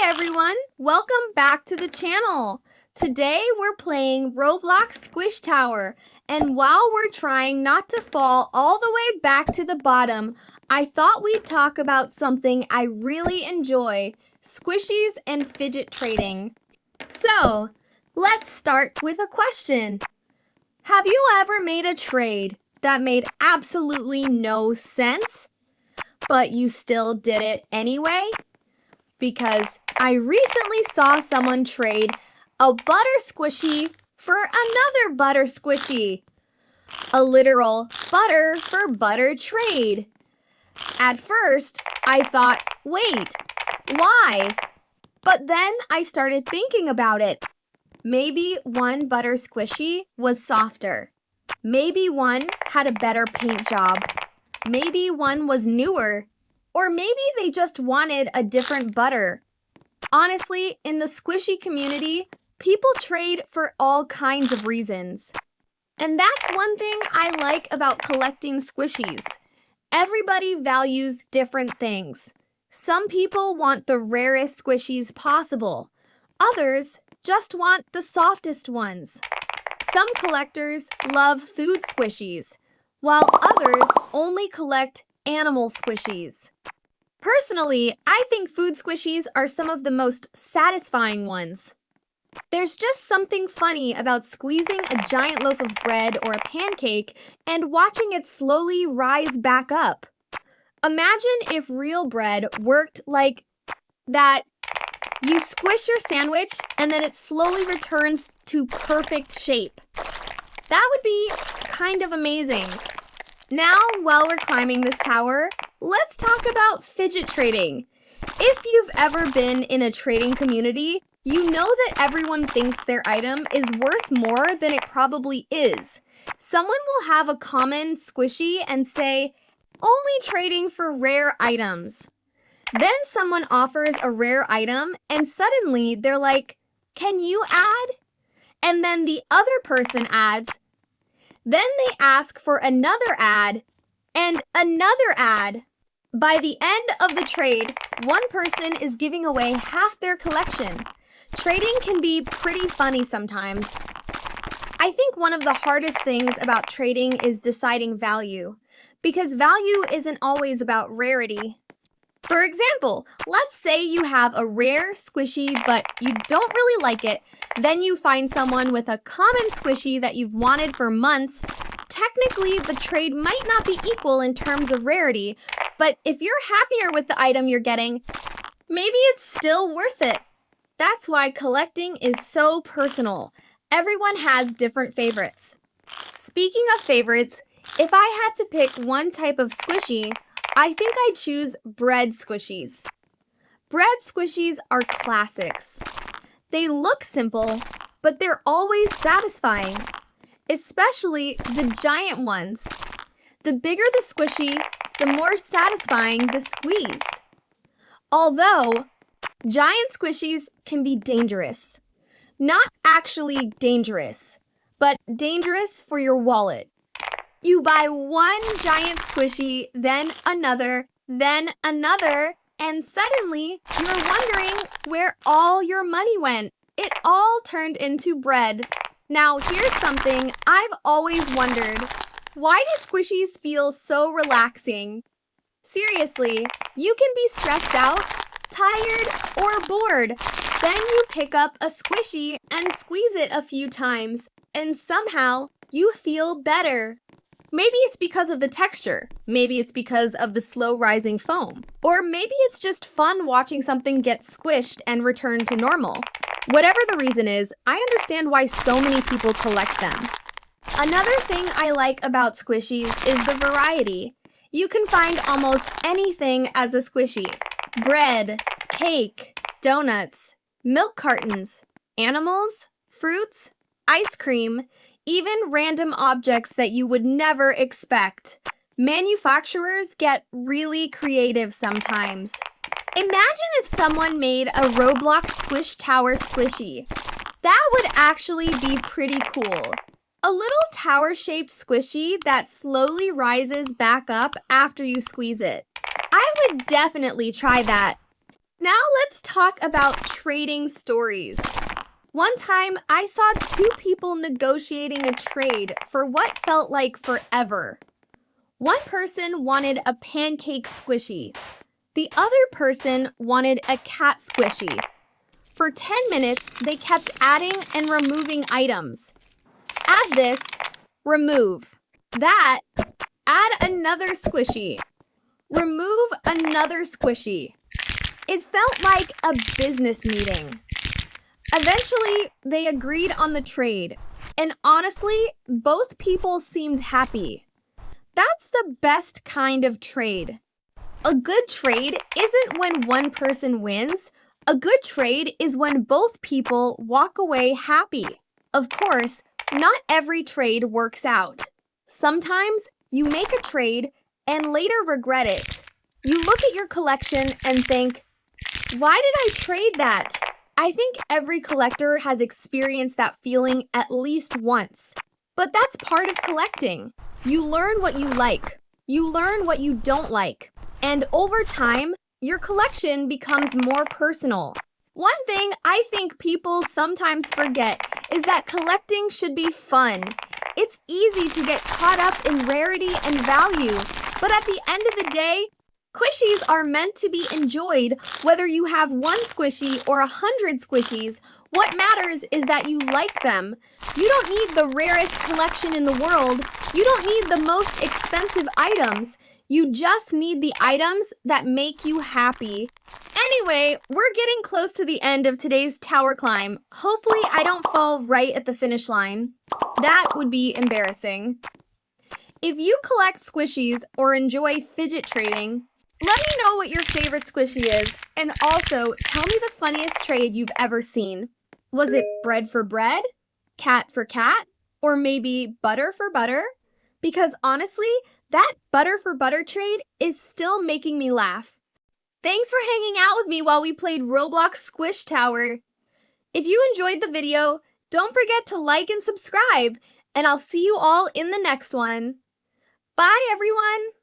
everyone! Welcome back to the channel! Today we're playing Roblox Squish Tower, and while we're trying not to fall all the way back to the bottom, I thought we'd talk about something I really enjoy, squishies and fidget trading. So, let's start with a question. Have you ever made a trade that made absolutely no sense, but you still did it anyway? Because I recently saw someone trade a butter squishy for another butter squishy. A literal butter for butter trade. At first, I thought, wait, why? But then I started thinking about it. Maybe one butter squishy was softer. Maybe one had a better paint job. Maybe one was newer. Or maybe they just wanted a different butter. Honestly, in the squishy community, people trade for all kinds of reasons. And that's one thing I like about collecting squishies. Everybody values different things. Some people want the rarest squishies possible. Others just want the softest ones. Some collectors love food squishies, while others only collect animal squishies. Personally, I think food squishies are some of the most satisfying ones. There's just something funny about squeezing a giant loaf of bread or a pancake and watching it slowly rise back up. Imagine if real bread worked like that. You squish your sandwich and then it slowly returns to perfect shape. That would be kind of amazing. Now, while we're climbing this tower, let's talk about fidget trading. If you've ever been in a trading community, you know that everyone thinks their item is worth more than it probably is. Someone will have a common squishy and say, only trading for rare items. Then someone offers a rare item and suddenly they're like, can you add? And then the other person adds. Then they ask for another ad and another ad. By the end of the trade, one person is giving away half their collection. Trading can be pretty funny sometimes. I think one of the hardest things about trading is deciding value, because value isn't always about rarity. For example, let's say you have a rare squishy, but you don't really like it. Then you find someone with a common squishy that you've wanted for months. Technically, the trade might not be equal in terms of rarity, but if you're happier with the item you're getting, maybe it's still worth it. That's why collecting is so personal. Everyone has different favorites. Speaking of favorites, if I had to pick one type of squishy, I think I'd choose bread squishies. Bread squishies are classics. They look simple, but they're always satisfying, especially the giant ones. The bigger the squishy, the more satisfying the squeeze. Although, giant squishies can be dangerous. Not actually dangerous, but dangerous for your wallet. You buy one giant squishy, then another, and suddenly you're wondering where all your money went. It all turned into bread. Now here's something I've always wondered. Why do squishies feel so relaxing? Seriously, you can be stressed out, tired, or bored. Then you pick up a squishy and squeeze it a few times, and somehow you feel better. Maybe it's because of the texture. Maybe it's because of the slow rising foam. Or maybe it's just fun watching something get squished and return to normal. Whatever the reason is, I understand why so many people collect them. Another thing I like about squishies is the variety. You can find almost anything as a squishy. Bread, cake, donuts, milk cartons, animals, fruits, ice cream, even random objects that you would never expect. Manufacturers get really creative sometimes. Imagine if someone made a Roblox Squish Tower squishy. That would actually be pretty cool. A little tower-shaped squishy that slowly rises back up after you squeeze it. I would definitely try that. Now let's talk about trading stories. One time, I saw two people negotiating a trade for what felt like forever. One person wanted a pancake squishy. The other person wanted a cat squishy. For 10 minutes, they kept adding and removing items. Add this, remove. That, add another squishy. Remove another squishy. It felt like a business meeting. Eventually, they agreed on the trade, and honestly, both people seemed happy. That's the best kind of trade. A good trade isn't when one person wins. A good trade is when both people walk away happy. Of course, not every trade works out. Sometimes you make a trade and later regret it. You look at your collection and think, why did I trade that? I think every collector has experienced that feeling at least once. But that's part of collecting. You learn what you like. You learn what you don't like. And over time, your collection becomes more personal. One thing I think people sometimes forget is that collecting should be fun. It's easy to get caught up in rarity and value, but at the end of the day, Squishies are meant to be enjoyed. Whether you have one squishy or 100 squishies, what matters is that you like them. You don't need the rarest collection in the world. You don't need the most expensive items. You just need the items that make you happy. Anyway, we're getting close to the end of today's tower climb. Hopefully I don't fall right at the finish line. That would be embarrassing. If you collect squishies or enjoy fidget trading, let me know what your favorite squishy is, and also tell me the funniest trade you've ever seen. Was it bread for bread, cat for cat, or maybe butter for butter? Because honestly, that butter for butter trade is still making me laugh. Thanks for hanging out with me while we played Roblox Squish Tower. If you enjoyed the video, don't forget to like and subscribe, and I'll see you all in the next one. Bye, everyone!